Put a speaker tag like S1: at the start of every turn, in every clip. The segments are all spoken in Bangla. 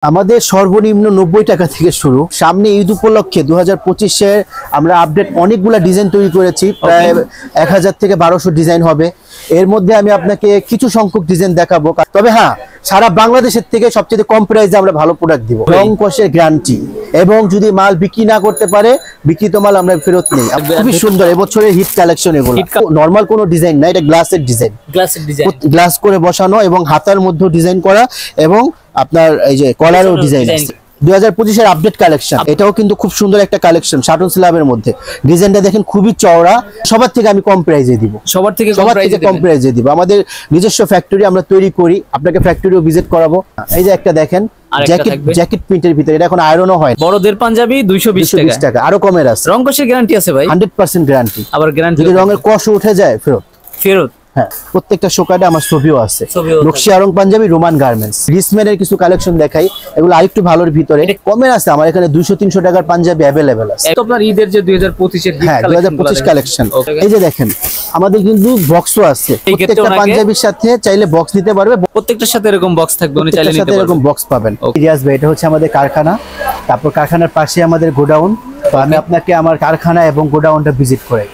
S1: আমাদের সর্বনিম্ন 90 টাকা থেকে শুরু। সামনে ঈদ উপলক্ষে 2025-এর আমরা আপডেট অনেকগুলা ডিজাইন তৈরি করেছি, প্রায় 1000 থেকে 1200 ডিজাইন হবে। এর মধ্যে আমি আপনাকে কিছু সংখ্যক ডিজাইন দেখাবো, তবে হ্যাঁ, সারা বাংলাদেশের থেকে সবচেয়ে কম প্রাইসে আমরা ভালো প্রোডাক্ট দিব, রং কষের গ্যারান্টি, এবং যদি মাল বিক্রি না করতে পারে বিক্রিত মাল আমরা ফেরত নেই। খুবই সুন্দর এবছরের হিট কালেকশন এগুলো। নরমাল কোনো ডিজাইন না, এটা গ্লাসের ডিজাইন, গ্লাস করে বসানো এবং হাতার মধ্যে ডিজাইন করা, এবং আপনার এই যে কলারও ডিজাইন আছে। 2025-এর আপডেট কালেকশন, এটাও কিন্তু খুব সুন্দর একটা কালেকশন। শাটন স্ল্যাবের মধ্যে ডিজাইনটা দেখেন, খুবই চওড়া। সবার থেকে আমি কম প্রাইসে দিব, সবার থেকে কম প্রাইসে দিব। আমাদের নিজস্ব ফ্যাক্টরি আমরা তৈরি করি, আপনাকে ফ্যাক্টরিও ভিজিট করাবো। এই যে একটা দেখেন, জ্যাকেট প্রিন্টের ভিতরে, এটা এখন আয়রনও হয়।
S2: বড়দের পাঞ্জাবি 220 টাকা,
S1: আরো কমের আছে।
S2: রং কষের গ্যারান্টি আছে ভাই,
S1: 100% গ্যারান্টি।
S2: আবার গ্যারান্টি
S1: যদি রঙের কষ উঠে যায় ফেরত। হ্যাঁ, প্রত্যেকটা শোকার্ডে আমার ছবিও আছে। নকশি আরং পাঞ্জাবি, রোমান গার্মেন্টস। রিসম্যানের কিছু কালেকশন দেখাই, এগুলো আরেকটু ভালোর ভিতরে কমের আছে। আমার এখানে 200-300 টাকার পাঞ্জাবি अवेलेबल আছে।
S2: তো আপনার ঈদের যে 2025-এর
S1: হ্যাঁ, 2025 কালেকশন। এই যে দেখেন, আমাদের কিন্তু বক্সও আছে। প্রত্যেকটা পাঞ্জাবির সাথে চাইলে বক্স নিতে পারবে,
S2: প্রত্যেকটার সাথে এরকম বক্স থাকবে, উনি চাইলে নিতে পারবে,
S1: এরকম বক্স পাবেন। রিয়াজ ভাই, এটা হচ্ছে আমাদের কারখানা, তারপর কারখানার পাশে আমাদের গোডাউন। তো আমি আপনাকে আমার কারখানা এবং গোডাউনটা ভিজিট করাই।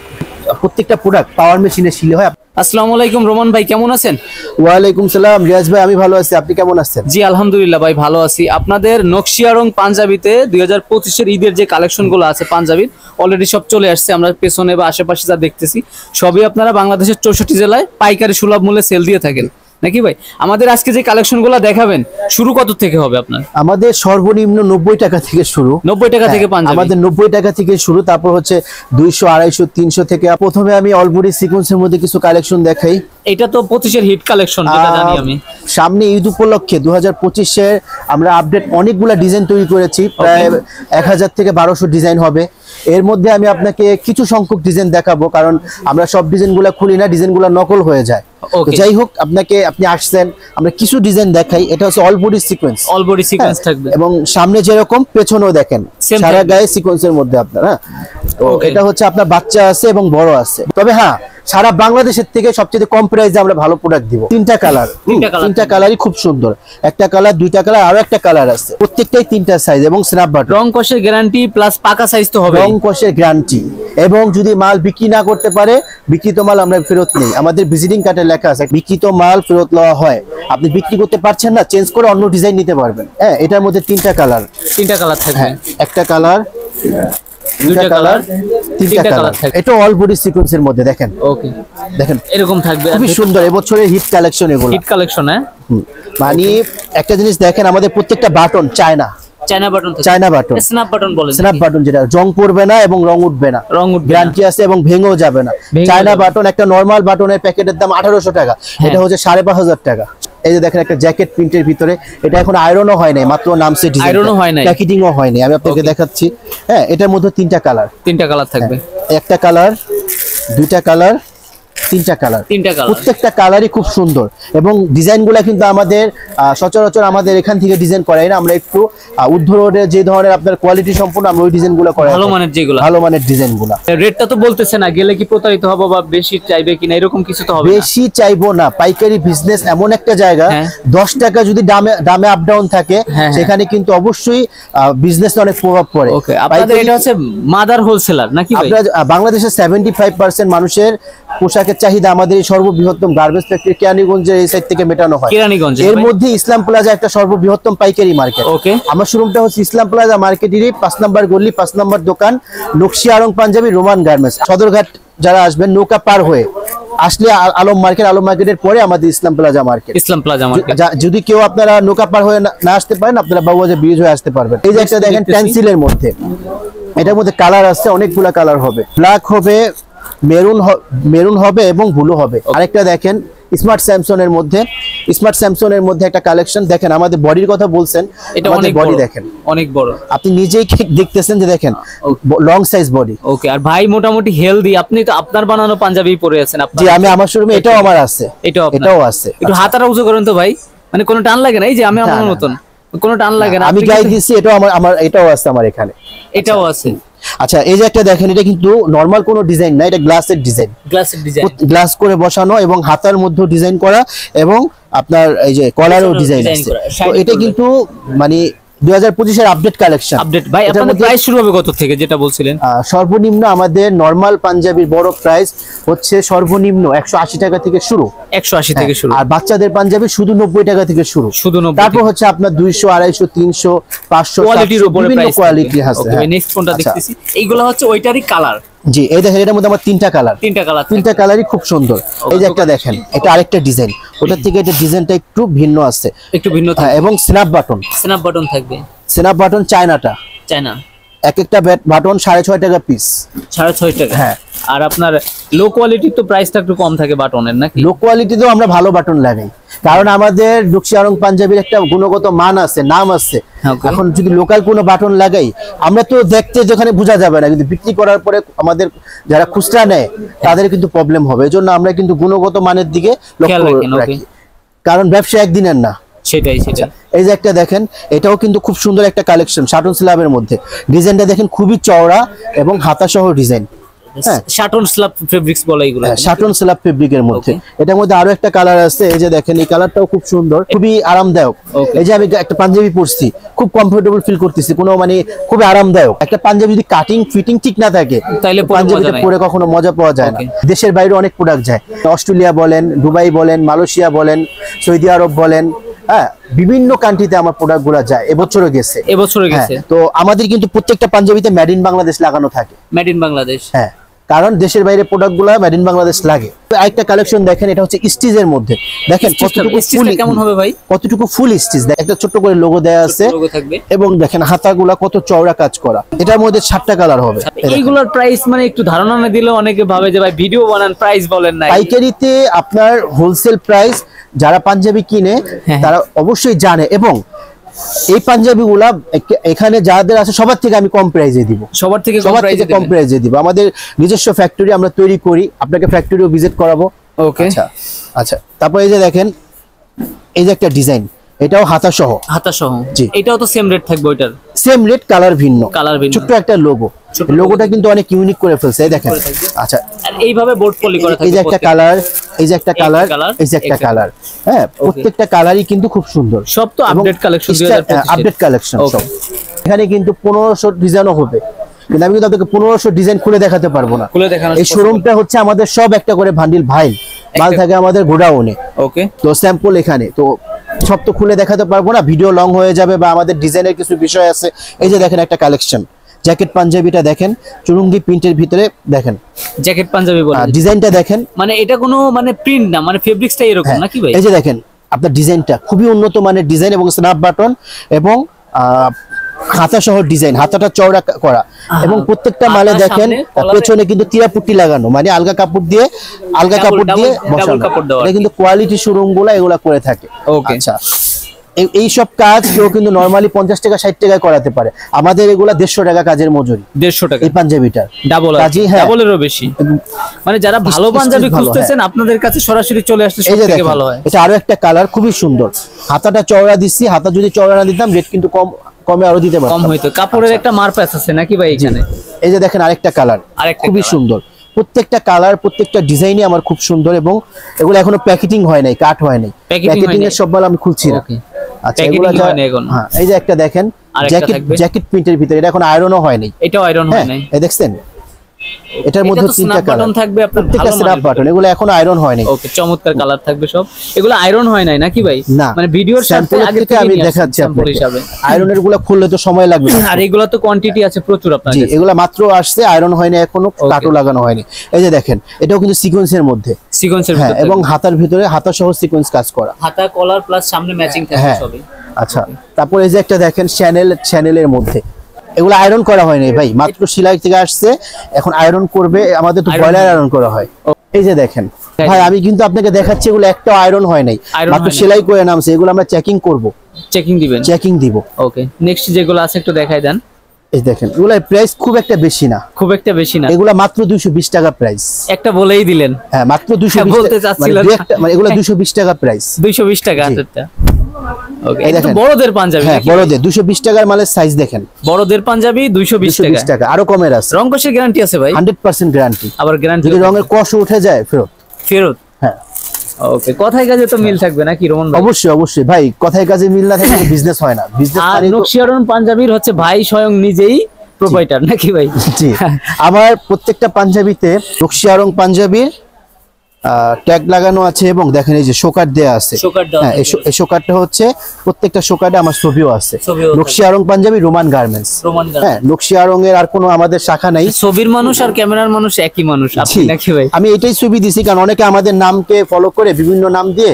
S1: প্রত্যেকটা প্রোডাক্ট পাওয়ার মেশিনে সিলে হয়।
S2: আসসালামু আলাইকুম রোমান ভাই, কেমন আছেন?
S1: ওয়ালাইকুম সালাম রিয়াজ ভাই, আমি ভালো আছি, আপনি কেমন আছেন?
S2: জি আলহামদুলিল্লাহ ভাই, ভালো আছি। আপনাদের নকশিয়া রং পাঞ্জাবিতে 2025-এর ঈদের যে কালেকশন গুলো আছে পাঞ্জাবির, অলরেডি সব চলে আসছে। আমরা পেছনে বা আশেপাশে যা দেখতেছি সবই আপনারা বাংলাদেশের 64 জেলায় পাইকারি সুলভ মূল্যে সেল দিয়ে থাকেন নাকি ভাই? আমাদের আজকে যে কালেকশন গুলো দেখাবেন, শুরু কত থেকে হবে আপনার?
S1: আমাদের সর্বনিম্ন 90 টাকা থেকে শুরু।
S2: 90 টাকা থেকে পাঞ্জাবি,
S1: আমাদের 90 টাকা থেকে শুরু। তারপর হচ্ছে 200, 250, 300 থেকে। প্রথমে আমি অলবডি সিকোয়েন্সের মধ্যে কিছু কালেকশন দেখাই।
S2: এটা তো 25-এর হিট কালেকশন, যেটা জানি আমি।
S1: সামনে ঈদ উপলক্ষে 2025-এর আমরা আপডেট অনেকগুলা ডিজাইন তৈরি করেছি, প্রায় 1000 থেকে 1200 ডিজাইন হবে। এর মধ্যে আমি আপনাকে কিছু সংখ্যক ডিজাইন দেখাবো, কারণ আমরা সব ডিজাইনগুলো খুলি না, ডিজাইনগুলো নকল হয়ে যায়। যাই হোক, আপনি আসছেন, আমরা কিছু ডিজাইন দেখাই। এটা হচ্ছে অল বডি সিকোয়েন্স,
S2: থাকবে,
S1: এবং সামনে যেরকম পেছনেও দেখেন সারা গায়ে সিকোয়েন্সের মধ্যে আপনার। হ্যাঁ, তো এটা হচ্ছে আপনার বাচ্চা আছে এবং বড় আছে। তবে হ্যাঁ, সারা বাংলাদেশের থেকে সবচেয়ে কম প্রাইসে আমরা ভালো প্রোডাক্ট দিব। তিনটা কালারই খুব সুন্দর। একটা কালার, দুইটা কালার, আরো একটা কালার আছে। প্রত্যেকটাই 3টা সাইজ এবং স্ন্যাপ বাটন।
S2: রং কষের গ্যারান্টি প্লাস পাকা সাইজ তো হবে।
S1: রং কষের গ্যারান্টি, এবং যদি মাল বিক্রি না করতে পারে বিক্রিত মাল আমরা ফেরত নেই। আমাদের ভিজিটিং কার্ডে লেখা আছে বিক্রিত মাল ফেরত নেওয়া হয়। আপনি বিক্রি করতে পারছেন না, চেঞ্জ করে অন্য ডিজাইন নিতে পারবেন। হ্যাঁ, এটার মধ্যে 3টা কালার থাকবে। একটা কালার, দুইটা কালার, 3টা কালার। এটা অল বডি সিকোয়েন্সের মধ্যে দেখেন।
S2: ওকে,
S1: দেখেন
S2: এরকম থাকবে,
S1: খুবই সুন্দর এবছরের হিট কালেকশন এগুলো।
S2: Hit collection. হ্যাঁ,
S1: মানে একটা জিনিস দেখেন, আমাদের প্রত্যেকটা button China button, snap button বলে। স্ন্যাপ বাটন যেটা রং পড়বে না এবং রং উঠবে না, গ্যারান্টি আছে, এবং ভেঙেও যাবে না। চায়না বাটন, একটা নরমাল বাটনের প্যাকেটের দাম 1800 টাকা, এটা হচ্ছে 5500 টাকা। এই যে দেখেন, একটা জ্যাকেট প্রিন্টের ভিতরে, এটা এখন আয়রনও হয় নাই, মাত্র নামছে ডিজাইন,
S2: আয়রনও হয় নাই,
S1: প্যাকেটিংও হয় নাই। আমি আপনাকে দেখাচ্ছি। হ্যাঁ, এটার মধ্যে 3টা কালার থাকবে। একটা কালার, দুইটা কালার, 3টা কালার। প্রত্যেকটা কালারই খুব সুন্দর, এবং ডিজাইনগুলো কিন্তু আমাদের সচরাচর আমাদের এখান থেকে ডিজাইন করাই না। আমরা একটু উদ্ধরণে যে ধরনের আপনার কোয়ালিটি সম্পূর্ণ, আমরা ওই ডিজাইনগুলো করাই, ভালো মানের ডিজাইনগুলো।
S2: রেটটা তো বলতেছে না, গেলে কি প্রতারিত হবো বা বেশি চাইবে কিনা, এরকম কিছু তো হবে না?
S1: বেশি চাইবো না। পাইকারি বিজনেস এমন একটা জায়গা, 10 টাকা যদি দামে আপ ডাউন থাকে, সেখানে কিন্তু অবশ্যই বিজনেসে অনেক প্রভাব পড়ে।
S2: আপনাদের এটা হচ্ছে মাদার হোলসেলার নাকি ভাই?
S1: বাংলাদেশের 75% মানুষের পোশাকের চাহিদা আমাদের এই সর্ববৃহত্তম গার্মেন্টস ফ্যাক্টরি কেরানীগঞ্জের এই সাইড থেকে মেটানো হয়। এর মধ্যে ইসলাম প্লাজা একটা সর্ববৃহত্তম পাইকারি মার্কেট। আমার শোরুমটা হচ্ছে ইসলাম প্লাজা মার্কেটেরই 5 নম্বর গলি, 5 নম্বর দোকান, নকশি আরং পাঞ্জাবি, রোমান গার্মেন্টস। সদরঘাট যারা আসবেন, নৌকা পার হয়ে আসলে আলম মার্কেটের পরে আমাদের ইসলাম প্লাজা মার্কেট। যদি কেউ আপনারা নৌকা পার হয়ে না আসতে পারেন, আপনারা বাবুবাজার ব্রিজ হয়ে আসতে পারবেন। এই যে একটা দেখেন পেন্সিলের মধ্যে, এটার মধ্যে কালার আছে, অনেকগুলা কালার হবে। ব্ল্যাক হবে, মেরুন হবে, এবং ব্লু হবে। আরেকটা দেখেন স্মার্ট স্যামসনের মধ্যে একটা কালেকশন দেখেন। আমাদের বডির কথা বলছেন, এটা অনেক বডি দেখেন, অনেক বড়। আপনি নিজেই দেখতেছেন যে দেখেন লং সাইজ বডি।
S2: ওকে, আর ভাই মোটামুটি হেলদি। আপনি তো আপনার বানানো পাঞ্জাবি পরে আছেন।
S1: জি, আমি আমার শোরুমে এটাও আমার আছে, এটাও আছে।
S2: একটু হাতাটা উঁচু করেন তো ভাই, মানে কোনো টান লাগে না? এই যে আমি আমার মতন কোনো টান লাগে না,
S1: আমি গায়ে দিছি। এটাও আমার এটাও আছে আমার এখানে,
S2: এটাও আছে।
S1: আচ্ছা, এই যে একটা দেখেন, এটা কিন্তু নরমাল কোনো ডিজাইন না, এটা গ্লাসের ডিজাইন, গ্লাস করে বসানো এবং হাতার মধ্যে ডিজাইন করা, এবং আপনার এই যে কলারও ডিজাইন
S2: design
S1: আছে।
S2: করা,
S1: তো
S2: shiny
S1: এটা
S2: করবে।
S1: কিন্তু মানে 2025 এর আপডেট কালেকশন।
S2: আপডেট ভাই, আপনাদের প্রাইস শুরু হবে কত থেকে যেটা বলছিলেন?
S1: সর্বনিম্ন আমাদের নরমাল পাঞ্জাবির বড় প্রাইস হচ্ছে সর্বনিম্ন 180 টাকা থেকে শুরু।
S2: 180 থেকে শুরু।
S1: আর বাচ্চাদের পাঞ্জাবি শুধু 90 টাকা থেকে শুরু।
S2: শুধু 90
S1: তারপর হচ্ছে আপনার 200, 250, 300, 500
S2: কোয়ালিটির উপরে
S1: বিভিন্ন
S2: প্রাইস
S1: কোয়ালিটি আছে।
S2: ওকে, নেক্সট কোনটা
S1: আচ্ছা।
S2: দেখতেছি? এইগুলো হচ্ছে ওইটারই কালার।
S1: জি, এই দেখেন এটার মধ্যে আমার তিনটা কালার। তিনটা কালারই খুব সুন্দর। এই যে একটা দেখেন, এটা আরেকটা ডিজাইন, ওটার থেকে এটা ডিজাইনটা একটু ভিন্ন আছে,
S2: একটু ভিন্ন
S1: হ্যাঁ, এবং স্ন্যাপ বাটন।
S2: স্ন্যাপ বাটন থাকবে।
S1: স্ন্যাপ বাটন চায়নাটা,
S2: চায়না
S1: এক একটা বাটন 6.5 টাকা পিস।
S2: 6.5 টাকা।
S1: হ্যাঁ।
S2: আর আপনার লো কোয়ালিটির তো প্রাইসটা একটু কম থাকে বাটনের নাকি?
S1: লো কোয়ালিটিতেও আমরা ভালো বাটন লাগাই, কারণ আমাদের ডুকশিয়ারং পাঞ্জাবির একটা গুণগত মান আছে, নাম আছে।
S2: Okay.
S1: এখন যদি লোকাল কোনো বাটন লাগাই, আমরা তো দেখতে যেখানে বোঝা যাবে না, কিন্তু বিক্রি করার পরে আমাদের যারা খুচরা নেয় তাদের কিন্তু প্রবলেম হবে। এজন্য আমরা কিন্তু গুণগত মানের দিকে লক্ষ্য
S2: রাখেন, okay.
S1: রাখি, কারণ ব্যবসা একদিনের না।
S2: সেটাই।
S1: এই যে একটা দেখেন, এটাও কিন্তু খুব সুন্দর একটা কালেকশন, শাটন স্ল্যাবের মধ্যে। ডিজাইনটা দেখেন খুবই চওড়া এবং হাতা সহ ডিজাইন। হ্যাঁ,
S2: শাটন স্ল্যাব ফেব্রিক্স বলে এগুলো।
S1: শাটন স্ল্যাব ফেব্রিকের মধ্যে। এটার মধ্যে আরো একটা কালার আছে, এই যে দেখেন, এই কালারটাও খুব সুন্দর, খুবই আরামদায়ক।
S2: Okay.
S1: এই যে আমি একটা পাঞ্জাবি পরছি, খুব কমফোর্টেবল ফিল করতেছি, কোনো মানে খুবই আরামদায়ক। একটা পাঞ্জাবি যদি কাটিং ফিটিং ঠিক না থাকে,
S2: তাইলে পরে
S1: পাঞ্জাবিতে
S2: মজা নাই।
S1: পরে কখনো মজা পাওয়া যায় না।
S2: Okay.
S1: দেশের বাইরে অনেক প্রোডাক্ট যায়, অস্ট্রেলিয়া বলেন, দুবাই বলেন, মালয়েশিয়া বলেন, সৌদি আরব বলেন, হ্যাঁ, বিভিন্ন কান্ট্রিতে আমার প্রোডাক্ট গুলা যায়, এবছরও গেছে।
S2: এবছরে গেছে।
S1: হ্যাঁ, তো আমাদের কিন্তু প্রত্যেকটা পাঞ্জাবিতে মেড ইন বাংলাদেশ লাগানো থাকে।
S2: Made in Bangladesh.
S1: হ্যাঁ, কারণ দেশের বাইরে প্রোডাক্ট গুলা মেড ইন বাংলাদেশ লাগে। আরেকটা কালেকশন দেখেন, এটা হচ্ছে স্টিচের মধ্যে। দেখেন কতটুকু ফুল,
S2: কেমন হবে ভাই?
S1: কতটুকু ফুল স্টিচ, একটা ছোট্ট করে লোগো দেয়া আছে,
S2: লোগো থাকবে।
S1: এবং দেখেন হাতাগুলা কত চওড়া কাজ করা। এটার মধ্যে 7টা কালার হবে।
S2: এইগুলোর প্রাইস মানে একটু ধারণা না দিলে অনেকে ভাবে যে ভাই ভিডিও বানান, প্রাইস বলেন না।
S1: পাইকারিতে আপনার হোলসেল প্রাইস যারা পাঞ্জাবি কিনে
S2: হ্যাঁ।
S1: তারা অবশ্যই জানে, এবং এই পাঞ্জাবিগুলা এখানে যাদের আছে সবার থেকে আমি কম প্রাইসে দিব।
S2: সবার থেকে
S1: কম প্রাইসে দিব। আমাদের নিজস্ব ফ্যাক্টরি আমরা তৈরি করি, আপনাকে ফ্যাক্টরিও ভিজিট করাবো।
S2: ওকে।
S1: আচ্ছা, তারপর এই যে দেখেন, এই যে একটা ডিজাইন, এটাও হাতা সহ।
S2: হাতা সহ।
S1: জি।
S2: এটাও তো সেম রেট থাকবে ওইটার?
S1: সেম রেট, কালার ভিন্ন।
S2: কালার ভিন্ন।
S1: ছোট্ট একটা লোগো, লোগোটা কিন্তু অনেক ইউনিক করে ফেলছে, এই দেখেন। আচ্ছা,
S2: আর এইভাবে বোর্ড পলি করা থাকবে।
S1: এই যে একটা কালার, এই যে একটা কালার,
S2: colour,
S1: এই যে একটা কালার। হ্যাঁ, প্রত্যেকটা কালারই কিন্তু খুব সুন্দর।
S2: সব তো update collection 2025
S1: update collection
S2: Okay.
S1: সব। এখানে কিন্তু 1500 ডিজাইনও হবে, কিন্তু আমি কিন্তু আপনাকে 1500 ডিজাইন খুলে দেখাতে পারবো না।
S2: খুলে দেখানো
S1: এই শোরুমটা হচ্ছে আমাদের সব একটা করে ভান্ডিল ভাইল মাল থাকে আমাদের গোডাউনে।
S2: ওকে।
S1: তো স্যাম্পল এখানে, তো সব তো খুলে দেখাতে পারবো না, ভিডিও লং হয়ে যাবে, বা আমাদের ডিজাইনের কিছু বিষয় আছে। এই যে দেখেন একটা কালেকশন, জ্যাকেট পাঞ্জাবিটা দেখেন, চুরুঙ্গি প্রিন্টের ভিতরে দেখেন,
S2: জ্যাকেট পাঞ্জাবি বলে।
S1: ডিজাইনটা দেখেন,
S2: মানে এটা কোনো মানে প্রিন্ট না, মানে ফেব্রিক্সটা এরকম
S1: হ্যাঁ,
S2: নাকি ভাই?
S1: এই যে দেখেন আপনার ডিজাইনটা খুবই উন্নত মানের ডিজাইন, এবং স্ন্যাপ বাটন, এবং হাতা সহ ডিজাইন, হাতাটা চওড়া করা, এবং প্রত্যেকটা মালে
S2: হাতার
S1: দেখেন
S2: সামনে কলারে-
S1: পেছনে কিন্তু তীরাপুট্টি লাগানো, মানে আলগা কাপড় দিয়ে বসানো।
S2: কাপড় দেওয়া।
S1: এটা কিন্তু কোয়ালিটি শোরুম গুলা এগুলা করে থাকে।
S2: Okay.
S1: আচ্ছা, এই সব কাজ কেউ কিন্তু নরমালি 50 টাকা 60 টাকায় করাতে পারে, আমাদের এগুলা 150 টাকা কাজের মজুরি।
S2: 150 টাকা
S1: এই পাঞ্জাবিটা
S2: ডাবল,
S1: কাজী, হ্যাঁ।
S2: ডাবলেরও বেশি। মানে যারা ভালো
S1: স্টিচ
S2: পাঞ্জাবি
S1: ভালো,
S2: খুঁজতেছেন আপনাদের কাছে সরাসরি চলে আসলে
S1: এই যে
S2: সবথেকে
S1: দেখেন,
S2: ভালো হয়।
S1: এটা আরো একটা কালার খুবই সুন্দর, হাতাটা চওড়া দিচ্ছি, হাতা যদি চওড়া না দিতাম রেট কিন্তু কমে আরো দিতে
S2: কম
S1: পারতাম।
S2: হইতো। কাপড়ের একটা মারপ্যাচ আছে নাকি ভাই এখানে?
S1: এই যে দেখেন আরেকটা কালার,
S2: আরেকটা
S1: খুবই
S2: colour।
S1: সুন্দর। প্রত্যেকটা কালার, প্রত্যেকটা ডিজাইনই আমার খুব সুন্দর, এবং এগুলো এখনো প্যাকেটিং হয় নাই, কাট হয় নাই।
S2: Packeting
S1: প্যাকেটিং
S2: হয়
S1: এর
S2: নাই।
S1: সব মাল আমি খুলছি না।
S2: Okay.
S1: আচ্ছা,
S2: Packeting
S1: এগুলো
S2: হয় নাই এখনো।
S1: হ্যাঁ, এই যে একটা দেখেন,
S2: আরেকটা থাকবে।
S1: জ্যাকেট প্রিন্টের ভিতরে, এটা এখন আয়রনও হয় নাই।
S2: এটাও আয়রন হয়
S1: হ্যাঁ,
S2: নাই।
S1: এই দেখছেন, এটার
S2: এটা
S1: মধ্যে
S2: তো
S1: তিনটা
S2: snap button
S1: কালার
S2: থাকবে আপনার,
S1: প্রত্যেকটা
S2: ভালো
S1: স্ন্যাপ
S2: মানের
S1: বাটন, এগুলো এখনো আয়রন হয় নাই।
S2: ওকে, চমৎকার কালার থাকবে সব। এগুলো আয়রন হয় নাই নাকি ভাই?
S1: না,
S2: মানে ভিডিওর সাথে
S1: স্যাম্পল
S2: আগে
S1: থেকে
S2: থেকে
S1: আমি
S2: নিয়ে আসছেন
S1: দেখাচ্ছি
S2: sample
S1: আপনাকে।
S2: হিসাবে।
S1: আয়রনের গুলো খুললে তো সময় লাগবে।
S2: আর এগুলো তো কোয়ান্টিটি আছে প্রচুর আপনার
S1: জি,
S2: কাছে।
S1: এগুলা মাত্র আসছে, আয়রন হয়নি এখনো, কাটও লাগানো হয়নি। এই যে দেখেন, এটাও কিন্তু সিকোয়েন্সের মধ্যে।
S2: সিকোয়েন্সের
S1: হ্যাঁ,
S2: ভিতরে
S1: এবং হাতার ভিতরে হাতা সহ সিকোয়েন্স কাজ করা।
S2: হাতা কলার প্লাস সামনে ম্যাচিং থাকবে
S1: হ্যাঁ,
S2: সবই।
S1: আচ্ছা, তারপর এই যে একটা দেখেন চ্যানেলের মধ্যে, এগুলো আয়রন করা হয়নি ভাই, মাত্র সেলাই থেকে আসছে, এখন আয়রন করবে। আমাদের তো বয়লার আয়রন করা হয়। এই যে দেখেন ভাই, আমি কিন্তু আপনাকে দেখাচ্ছি, এগুলো একটা আয়রন হয় নাই,
S2: Iron
S1: মাত্র
S2: হয় নাই।
S1: সেলাই করে নামছে। এগুলো আমরা চেকিং করব,
S2: চেকিং দিবেন।
S1: চেকিং দিব।
S2: ওকে, নেক্সট যেগুলো আছে একটু দেখাই দেন।
S1: এই দেখেন, এগুলো প্রাইস খুব একটা বেশি না,
S2: খুব একটা বেশি না।
S1: এগুলো মাত্র 220 টাকা প্রাইস।
S2: একটা বলেই দিলেন।
S1: হ্যাঁ, মাত্র 220
S2: বলতে চাচ্ছিলেন না।
S1: মানে এগুলো 220 টাকা প্রাইস।
S2: 220 টাকা
S1: জি।
S2: আচ্ছা। ওকে,
S1: এই
S2: এটা তো
S1: দেখেন।
S2: বড়দের পাঞ্জাবি
S1: হ্যাঁ,
S2: নাকি?
S1: বড়দের 220 টাকার মালের সাইজ দেখেন,
S2: বড়দের পাঞ্জাবি 220
S1: 220
S2: টাকা।
S1: টাকা, আরো কমের আছে।
S2: রং কষের গ্যারান্টি আছে ভাই?
S1: 100% গ্যারান্টি।
S2: আবার গ্যারান্টি
S1: যদি রঙের কষ উঠে যায় ফেরত।
S2: ফেরত?
S1: হ্যাঁ,
S2: ওকে, কথায় কাজে তো মিল থাকবে নাকি রোমান ভাই?
S1: অবশ্যই অবশ্যই ভাই, কথায় কাজে মিল না থাকলে বিজনেস হয় না। বিজনেস
S2: আর নকশিয়ারন পাঞ্জাবির হচ্ছে ভাই স্বয়ং নিজেই প্রোপাইটার নাকি ভাই?
S1: জি, আমার প্রত্যেকটা পাঞ্জাবিতে নকশিয়ারং পাঞ্জাবির ট্যাগ লাগানো আছে এবং দেখেন এই যে শোকার দেয়া আছে। হ্যাঁ, এই শোকারটা হচ্ছে প্রত্যেকটা শোকারে আমার ছবিও আছে। নকশিয়ারং পাঞ্জাবি রোমান গার্মেন্টস। হ্যাঁ, নকশিয়ারং এর আর কোনো আমাদের শাখা নাই।
S2: ছবির মানুষ আর ক্যামেরার মানুষ একই মানুষ আপনি নাকি ভাই?
S1: আমি এটাই ছবি দিছি কারণ অনেকে আমাদের নামকে ফলো করে বিভিন্ন নাম দিয়ে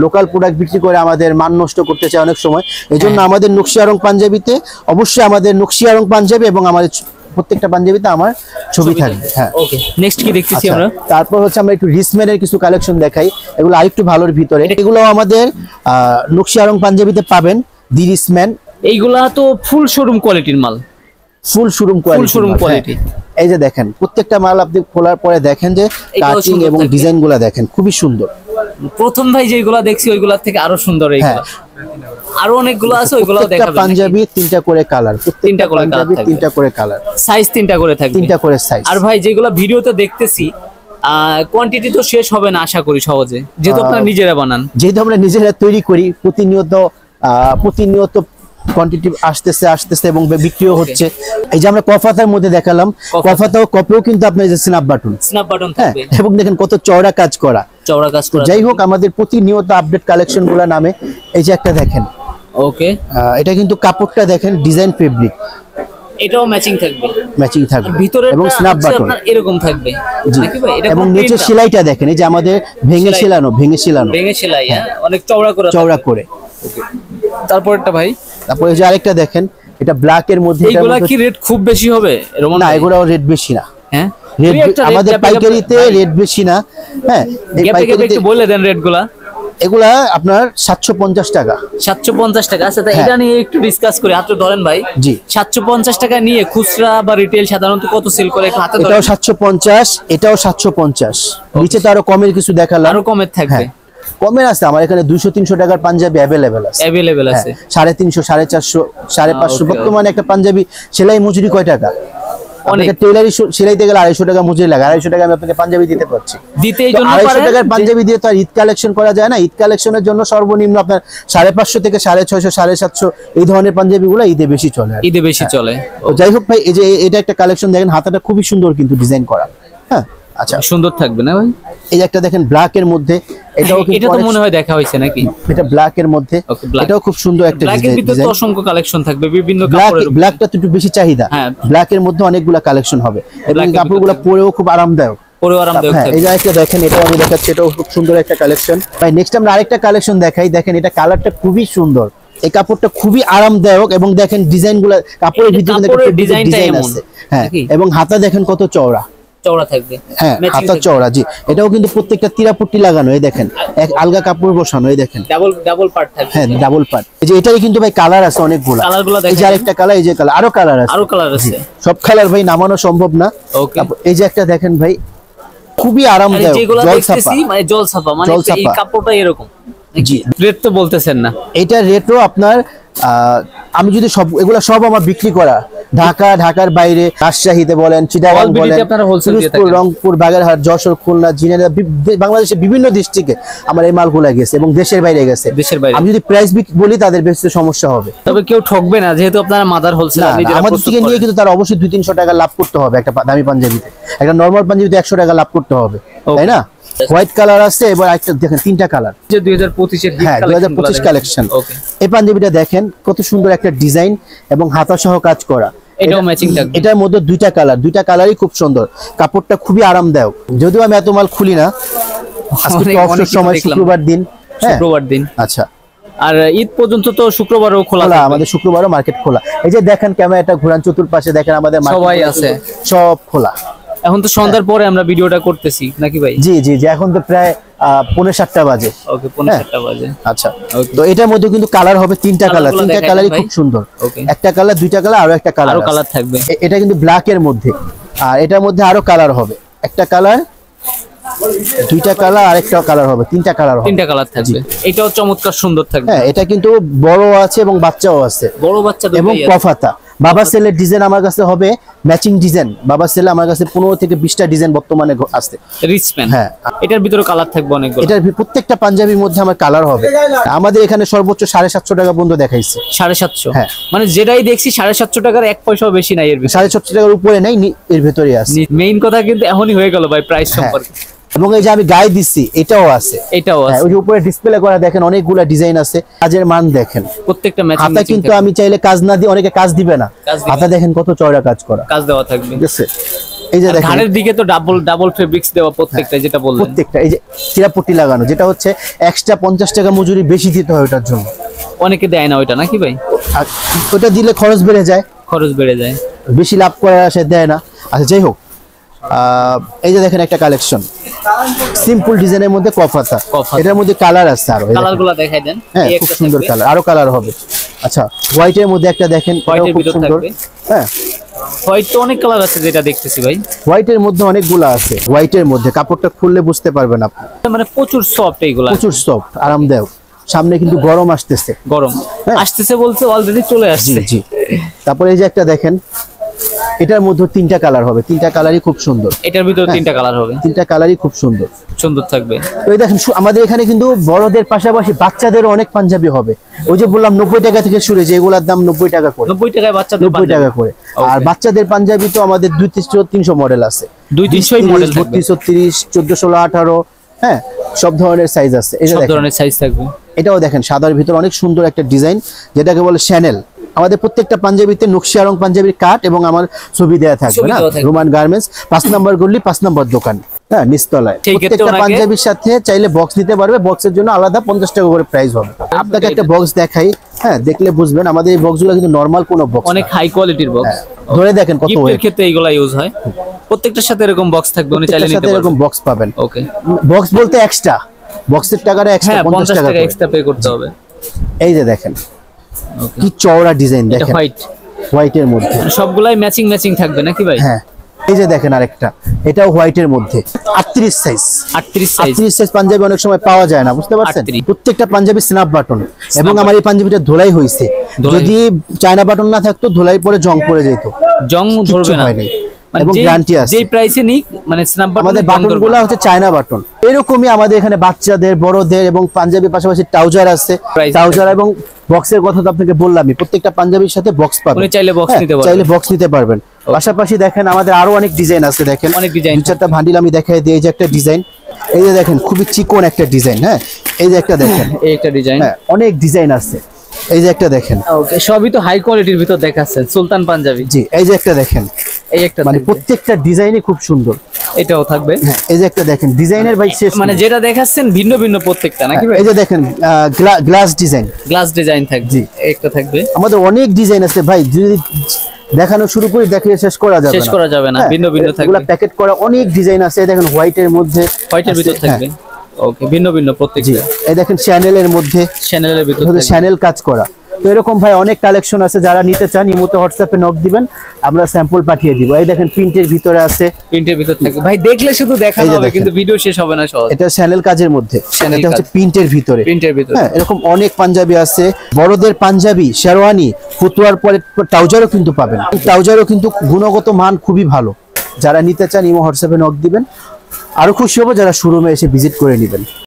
S1: লোকাল প্রোডাক্ট বিক্রি করে আমাদের মান নষ্ট করতে চায় অনেক সময়। এজন্য আমাদের নকশিয়ারং পাঞ্জাবিতে অবশ্যই আমাদের নকশিয়ারং পাঞ্জাবি এবং আমাদের প্রত্যেকটা পাঞ্জাবিতে আমার ছবি থাকবে। হ্যাঁ,
S2: ওকে, নেক্সট কি দেখতেছি আমরা?
S1: তারপর হচ্ছে আমরা একটু রিসম্যানের কিছু কালেকশন দেখাই, এগুলো আরেকটু ভালোর ভিতরে। এগুলো আমাদের নকশিয়ারং পাঞ্জাবিতে পাবেন, দি রিসম্যান।
S2: এইগুলা তো ফুল শোরুম কোয়ালিটির মাল,
S1: ফুল শোরুম কোয়ালিটি। এই যে দেখেন প্রত্যেকটা মাল আপনি খোলার পরে দেখেন যে কাটিং এবং ডিজাইনগুলো দেখেন খুবই সুন্দর।
S2: প্রথম ভাই যেগুলা দেখছি ওইগুলা থেকে আরো সুন্দর এইগুলা। আরো অনেকগুলো আছে, ওইগুলো দেখাবেন।
S1: পাঞ্জাবি তিনটা করে কালার, তিনটা করে পাঞ্জাবি তিনটা করে কালার,
S2: সাইজ তিনটা করে থাকবে,
S1: তিনটা করে সাইজ।
S2: আর ভাই যেগুলো ভিডিওতে দেখতেছি কোয়ান্টিটি তো শেষ হবে না আশা করি সহজে, যেহেতু আপনারা নিজেরা বানান।
S1: যেহেতু আমরা নিজেরা তৈরি করি, প্রতিনিয়ত কোয়ান্টিটি আসতেছে এবং বিক্রিও হচ্ছে। এই যে আমরা কফাতার মধ্যে দেখালাম, কফাতা ও কপেও কিন্তু আপনার যে স্ন্যাপ বাটন থাকবে এবং দেখেন কত চওড়া কাজ করা। যাই হোক, আমাদের প্রতিনিয়ত আপডেট কালেকশন গুলা নামে এই যে একটা দেখেন।
S2: ওকে,
S1: এটা কিন্তু কাপড়টা দেখেন ডিজাইন ফেব্রিক,
S2: এটাও ম্যাচিং থাকবে
S1: ভিতরে এবং স্ন্যাপ বাটন
S2: এরকম থাকবে নাকি ভাই? এটা
S1: এবং নিচে সেলাইটা দেখেন, এই যে আমাদের ভেঙে সেলাই,
S2: অনেক চওড়া করে। ওকে, তারপরটা ভাই,
S1: তারপরে যে আরেকটা দেখেন, এটা ব্ল্যাক এর মধ্যে।
S2: এগুলা কি রেট খুব বেশি হবে?
S1: না, এগুলাও রেট বেশি না।
S2: হ্যাঁ,
S1: আমাদের পাইকারিতে রেট বেশি না। হ্যাঁ, এই পাইকারিতে
S2: একটু বলে দেন রেটগুলা।
S1: এগুলা আপনার 750 টাকা।
S2: 750 টাকা। আচ্ছা, এটা নিয়ে একটু ডিসকাস করি, হাতে ধরেন ভাই।
S1: জি,
S2: 750 টাকা নিয়ে খুচরা বা রিটেল সাধারণত কত সেল করে হাতে ধরেন?
S1: এটাও 750, এটাও 750। নিচে তো আরো কমের কিছু দেখালাম,
S2: আরো কমের থাকবে।
S1: কমের আছে আমার এখানে 200-300 টাকার পাঞ্জাবি অ্যাভেলেবেল আছে। 350, 450, 550। বর্তমানে একটা পাঞ্জাবি সেলাই মজুরি কয় টাকা? অনেক টেইলারি সেলাইতে গেলে 250 টাকা মজুরি লাগে। 250 টাকা আমি আপনাকে পাঞ্জাবি দিতে পারছি। 250 টাকার পাঞ্জাবি দিয়ে তো আর ঈদ কালেকশন করা যায় না। ঈদ কালেকশনের জন্য সর্বনিম্ন আপনার 550 থেকে 650, 750 এই ধরনের পাঞ্জাবিগুলো ঈদে বেশি চলে। যাই হোক ভাই, এই যে এটা একটা কালেকশন দেখেন, হাতাটা খুবই সুন্দর কিন্তু ডিজাইন করা। হ্যাঁ, আচ্ছা,
S2: সুন্দর থাকবে না ভাই?
S1: এই একটা দেখেন ব্ল্যাক এর মধ্যে, এটাও কিন্তু
S2: এটা তো মনে হয় দেখা হয়েছে নাকি?
S1: এটা ব্ল্যাক এর মধ্যে, এটাও খুব সুন্দর একটা ডিজাইন।
S2: ব্ল্যাক এর ভিতরে তো অসংখ্য কালেকশন থাকবে বিভিন্ন কাপড়ের।
S1: ব্ল্যাকটা তো একটু বেশি চাহিদা। ব্ল্যাক এর মধ্যে অনেকগুলা কালেকশন হবে এবং কাপড়গুলো পরেও খুব আরামদায়ক। এই যে একটা দেখেন, এটাও আমি দেখাচ্ছি, এটাও খুব সুন্দর একটা কালেকশন। ভাই নেক্সট আমরা আরেকটা কালেকশন দেখাই। দেখেন, এটা কালারটা খুবই সুন্দর, এই কাপড়টা খুবই আরামদায়ক এবং দেখেন ডিজাইনগুলো, কাপড়ের ভিতরে ডিজাইন আছে। হ্যাঁ, এবং হাতা দেখেন কত চওড়া
S2: থাকবে।
S1: হ্যাঁ, হাতা চওড়া। জি, এটাও কিন্তু প্রত্যেকটা তিরাপট্টি লাগানো। এই দেখেন, এক আলগা কাপড় বসানো। এই দেখেন
S2: ডাবল পার্ট থাকবে।
S1: হ্যাঁ, ডাবল পার্ট। এই যে এটাই কিন্তু ভাই কালার আছে অনেকগুলো। এই যে আরেকটা কালার, এই যে কালার, আরো কালার আছে। সব কালার ভাই নামানো সম্ভব না। এই যে একটা দেখেন ভাই, খুবই আরামদায়ক,
S2: জলছাপা মানে এই কাপড়টা এরকম। জি, রেট তো বলতেছেন না।
S1: এটা রেটও আপনার আমি যদি এগুলা সব আমার বিক্রি করা, ঢাকার বাইরে, রাজশাহীতে বলেন, চিটাগাং বলেন, রংপুর, বাগেরহাট, যশোর, খুলনা, ঝিনাইদহ, বাংলাদেশের বিভিন্ন ডিস্ট্রিক্টে আমার এই মালগুলা গেছে এবং দেশের বাইরে গেছে। আমি যদি প্রাইস বলি তাদের বেশি সমস্যা হবে,
S2: তবে কেউ ঠকবে না যেহেতু আপনারা মাদার হোলসেলার।
S1: আমাদের থেকে নিয়ে কিন্তু তার অবশ্যই 200-300 টাকা লাভ করতে হবে। একটা দামি পাঞ্জাবিতে, একটা নরমাল পাঞ্জাবিতে 100 টাকা লাভ করতে হবে, তাই না? হোয়াইট কালার আছে, এবার একটা দেখেন, তিনটা কালার,
S2: যে 2025 এর
S1: হ্যাঁ 2025 কালেকশন। এই পাঞ্জাবিটা দেখেন কত সুন্দর একটা ডিজাইন এবং হাতা সহ কাজ করা।
S2: এটাও ম্যাচিং থাকবে।
S1: এটার মধ্যে দুইটা কালারই খুব সুন্দর, কাপড়টা খুবই আরামদায়ক। যদিও আমি এত মাল খুলি না, আজকে অবসর সময়, শুক্রবার দিন। আচ্ছা,
S2: আর ঈদ পর্যন্ত তো শুক্রবারও খোলা,
S1: আমাদের শুক্রবারও মার্কেট খোলা। এই যে দেখেন ক্যামেরাটা ঘোরান, চতুর্পাশে দেখেন আমাদের
S2: সবাই আছে,
S1: সব খোলা।
S2: এখন তো সন্ধ্যার পরে আমরা ভিডিওটা করতেছি নাকি ভাই?
S1: জি, এখন তো প্রায় 6:45 বাজে।
S2: ওকে, 6:45 বাজে।
S1: আচ্ছা, তো এটার মধ্যে কিন্তু কালার হবে তিনটা কালারই খুব সুন্দর। একটা কালার, দুইটা কালার, আরো একটা কালার
S2: থাকবে।
S1: এটা কিন্তু ব্ল্যাক এর মধ্যে, আর এটার মধ্যে আরো কালার হবে। একটা কালার, দুইটা কালার, আরেকটা কালার হবে, তিনটা কালার
S2: থাকবে। এটাও চমৎকার সুন্দর থাকবে।
S1: হ্যাঁ, এটা কিন্তু বড় আছে এবং বাচ্চাও আছে,
S2: বড় বাচ্চা
S1: এবং কফাতা। বাবা সেলের ডিজাইন আমার কাছে হবে ম্যাচিং ডিজাইন। বাবা সেলে আমার কাছে 15 থেকে 20টা ডিজাইন বর্তমানে আছে।
S2: রিচম্যান,
S1: হ্যাঁ,
S2: এটার ভিতরে কালার থাকবে অনেকগুলো।
S1: এটার প্রত্যেকটা পাঞ্জাবির মধ্যে আমার কালার হবে। আমাদের এখানে সর্বোচ্চ 750 টাকা পর্যন্ত দেখাইছে।
S2: 750?
S1: হ্যাঁ,
S2: মানে যেটাই দেখছি 750 টাকার এক পয়সাও বেশি নাই এর ভিতরে।
S1: 750 টাকার উপরে নাই, এর ভেতরে আছে।
S2: মেইন কথা কিন্তু এখনই হয়ে গেল ভাই প্রাইস সম্পর্কে।
S1: এবং এই যে আমি গায়ে দিচ্ছি এটাও আছে,
S2: এটাও
S1: হ্যাঁ,
S2: আছে।
S1: ওই যে উপরে ডিসপ্লে করা দেখেন অনেকগুলা ডিজাইন আছে। কাজের মান দেখেন,
S2: প্রত্যেকটা ম্যাচিং
S1: হাতা কিন্তু আমি চাইলে কাজ না দিই, অনেকে কাজ দিবে না,
S2: কাজ দিবে।
S1: হাতা দেখেন কত চওড়া কাজ করা,
S2: কাজ দেওয়া থাকবে।
S1: ঠিক আছে? এই যে দেখেন
S2: ঘাড়ের দিকে তো ডাবল ফেব্রিক্স দেওয়া প্রত্যেকটা, যেটা বললেন
S1: প্রত্যেকটা। এই যে চিরাপট্টি লাগানো, যেটা হচ্ছে এক্সট্রা 50 টাকা মজুরি বেশি দিতে হয় ওটার জন্য।
S2: অনেকে দেয় না ওইটা, নাকি ভাই?
S1: আর ওটা দিলে খরচ বেড়ে যায়,
S2: খরচ বেড়ে যায়,
S1: বেশি লাভ করার আশা দেয় না। আচ্ছা, যাই হোক, এই যে দেখেন একটা কালেকশন সিম্পল ডিজাইনের মধ্যে কফাতা। এটার মধ্যে কালার আছে আরো,
S2: কালারগুলো দেখাই দেন।
S1: হ্যাঁ, খুব সুন্দর কালার, আরো কালার হবে। আচ্ছা, হোয়াইটের মধ্যে একটা দেখেন,
S2: হোয়াইটের
S1: খুব
S2: ভিতর
S1: সুন্দর।
S2: থাকবে।
S1: হ্যাঁ,
S2: হোয়াইট তো অনেক কালার আছে যেটা দেখতেছি ভাই।
S1: হোয়াইটের মধ্যে অনেকগুলো আছে। হোয়াইটের মধ্যে কাপড়টা খুললে বুঝতে পারবেন আপনি,
S2: মানে প্রচুর সফট এইগুলা,
S1: প্রচুর সফট, আরামদায়ক। সামনে কিন্তু গরম আসতেছে,
S2: গরম
S1: হ্যাঁ।
S2: আসতেছে বলছে, অলরেডি চলে
S1: জি
S2: আসছে।
S1: জি। তারপরে এই যে একটা দেখেন, এটার মধ্যে 3টা কালার হবে, 3টা কালারই খুব সুন্দর।
S2: এটার ভিতরে 3টা কালার হবে,
S1: 3টা কালারই খুব সুন্দর
S2: সুন্দর থাকবে।
S1: তো এই দেখেন, আমাদের এখানে কিন্তু বড়দের পাশাপাশি বাচ্চাদেরও অনেক পাঞ্জাবি হবে। ওই যে বললাম 90 টাকা থেকে শুরু, যেগুলোর দাম 90 টাকা করে,
S2: 90 টাকায় বাচ্চাদের
S1: 90 টাকা করে। আর বাচ্চাদের পাঞ্জাবি তো আমাদের 200-300 মডেল আছে,
S2: 200-300 মডেল থাকবে,
S1: 32-30, 14, 16, 18, হ্যাঁ, সব ধরনের সাইজ আছে। এই যে
S2: সব
S1: দেখেন,
S2: ধরনের সাইজ থাকবে।
S1: এটাও দেখেন সাদার ভিতর অনেক সুন্দর একটা ডিজাইন, যেটাকে বলে শ্যানেল। আমাদের প্রত্যেকটা পাঞ্জাবিতে নকশিয়া রং পাঞ্জাবির কাট এবং আমার ছবি দেওয়া থাকবে
S2: ছবি
S1: না।
S2: দেওয়া থাকবে।
S1: রোমান গার্মেন্টস 5 নম্বর গলি, 5 নম্বর দোকান, হ্যাঁ, নিচতলায়।
S2: সেই ক্ষেত্রে
S1: প্রত্যেকটা
S2: ওনাকে-
S1: পাঞ্জাবির সাথে চাইলে বক্স নিতে পারবে, বক্সের জন্য আলাদা 50 টাকা করে প্রাইস হবে। আপনাকে একটা বক্স দেখাই, হ্যাঁ, দেখলে বুঝবেন আমাদের এই বক্সগুলো কিন্তু নরমাল কোনো বক্স,
S2: অনেক হাই কোয়ালিটির বক্স।
S1: ধরে দেখেন কত
S2: গিফটের
S1: ওয়েট।
S2: ক্ষেত্রে এইগুলা ইউজ হয়। প্রত্যেকটার সাথে এরকম বক্স থাকবে, উনি চাইলে নিতে
S1: এরকম
S2: পারবেন।
S1: বক্স পাবেন।
S2: ওকে,
S1: বক্স বলতে এক্সট্রা, বক্সের টাকাটা এক্সট্রা
S2: হ্যাঁ,
S1: 50 টাকা করে।
S2: এক্সট্রা পে করতে হবে।
S1: এই যে দেখেন
S2: ওকে,
S1: কি চওড়া ডিজাইন
S2: এটা
S1: দেখেন,
S2: হোয়াইট,
S1: হোয়াইটের মধ্যে।
S2: সবগুলাই ম্যাচিং থাকবে নাকি ভাই?
S1: হ্যাঁ, এই যে দেখেন আরেকটা, এটাও হোয়াইটের মধ্যে 38 সাইজ।
S2: 38 সাইজ।
S1: 38 সাইজ পাঞ্জাবি অনেক সময় পাওয়া যায় না, বুঝতে পারছেন?
S2: 38
S1: প্রত্যেকটা পাঞ্জাবি স্ন্যাপ বাটন, এবং আমার এই পাঞ্জাবিটা ধোলাই হয়েছে।
S2: ধোলাই।
S1: যদি চায়না বাটন না থাকতো, ধোলাই পরে জং পড়ে যেত,
S2: জং ধরবে না,
S1: হয়নি,
S2: মানে
S1: এবং গ্যারান্টি আছে।
S2: যেই প্রাইসে নিক, মানে স্ন্যাপ বাটন,
S1: আমাদের বাটনগুলো হচ্ছে চায়না বাটন। এরকমই আমাদের এখানে বাচ্চাদের, বড়দের এবং পাঞ্জাবির পাশাপাশি ট্রাউজার আছে।
S2: Price
S1: ট্রাউজার এবং বক্সের কথা তো আপনাকে বললামই, প্রত্যেকটা পাঞ্জাবির সাথে বক্স পাবেন।
S2: উনি চাইলে box
S1: হ্যাঁ,
S2: নিতে পারবেন।
S1: চাইলে বক্স নিতে পারবেন। পাশাপাশি দেখেন আমাদের আরো অনেক ডিজাইন আছে, দেখেন
S2: অনেক ডিজাইন।
S1: 2-4টা ভান্ডিল আমি দেখাই দিই। এই যে একটা ডিজাইন, এই যে দেখেন খুবই চিকন একটা ডিজাইন, হ্যাঁ, এই যে একটা দেখেন,
S2: এই একটা ডিজাইন।
S1: হ্যাঁ, অনেক ডিজাইন আছে। এই যে একটা দেখেন,
S2: ওকে, সবই তো হাই কোয়ালিটির ভিতর দেখাচ্ছেন। সুলতান পাঞ্জাবি,
S1: জি, এই যে একটা দেখেন,
S2: এই একটা
S1: মানে
S2: থাকবে।
S1: প্রত্যেকটা ডিজাইনই খুব সুন্দর।
S2: এটাও থাকবে,
S1: হ্যাঁ, এই যে একটা দেখেন, ডিজাইনের ভাই শেষ
S2: মানে
S1: নেই।
S2: যেটা দেখাচ্ছেন ভিন্ন ভিন্ন প্রত্যেকটা নাকি ভাই?
S1: এই যে দেখেন গ্লাস ডিজাইন,
S2: গ্লাস ডিজাইন থাকবে,
S1: জি।
S2: একটা থাকবে।
S1: আমাদের অনেক ডিজাইন আছে ভাই, যদি দেখানো শুরু করি দেখিয়ে শেষ করা যাবে না।
S2: শেষ করা যাবে না,
S1: হ্যাঁ,
S2: ভিন্ন ভিন্ন থাকবে।
S1: এগুলা প্যাকেট করা অনেক ডিজাইন আছে। এই দেখেন হোয়াইটের মধ্যে,
S2: হোয়াইটের ভিতর
S1: আছে,
S2: থাকবে। ওকে, ভিন্ন ভিন্ন
S1: জি,
S2: প্রত্যেকটা।
S1: এই দেখেন চ্যানেলের মধ্যে,
S2: চ্যানেলের ভিতর থাকবে।
S1: চ্যানেল কাজ করা। তো এরকম ভাই অনেক কালেকশন আছে, যারা নিতে চান ইমোতে হোয়াটসঅ্যাপে নক দিবেন, আমরা স্যাম্পল পাঠিয়ে দিব। এই দেখেন প্রিন্টের ভিতরে আছে,
S2: প্রিন্টের ভিতর থাকবে। ভাই দেখলে শুধু দেখা
S1: এই যে
S2: হবে,
S1: দেখেন।
S2: কিন্তু ভিডিও শেষ হবে না সহজ।
S1: এটা চ্যানেল কাজের মধ্যে,
S2: Channel
S1: এটা হচ্ছে
S2: কাজ।
S1: প্রিন্টের ভিতরে।
S2: প্রিন্টের ভিতর।
S1: হ্যাঁ, এরকম অনেক পাঞ্জাবি আছে, বড়দের পাঞ্জাবি, শেরওয়ানি, ফুতুয়ার পরে ট্রাউজারও কিন্তু পাবেন। ট্রাউজারও কিন্তু গুণগত মান খুবই ভালো। যারা নিতে চান ইমো হোয়াটসঅ্যাপে নক দিবেন, আরো খুশি হবো যারা শোরুমে এসে ভিজিট করে নেবেন।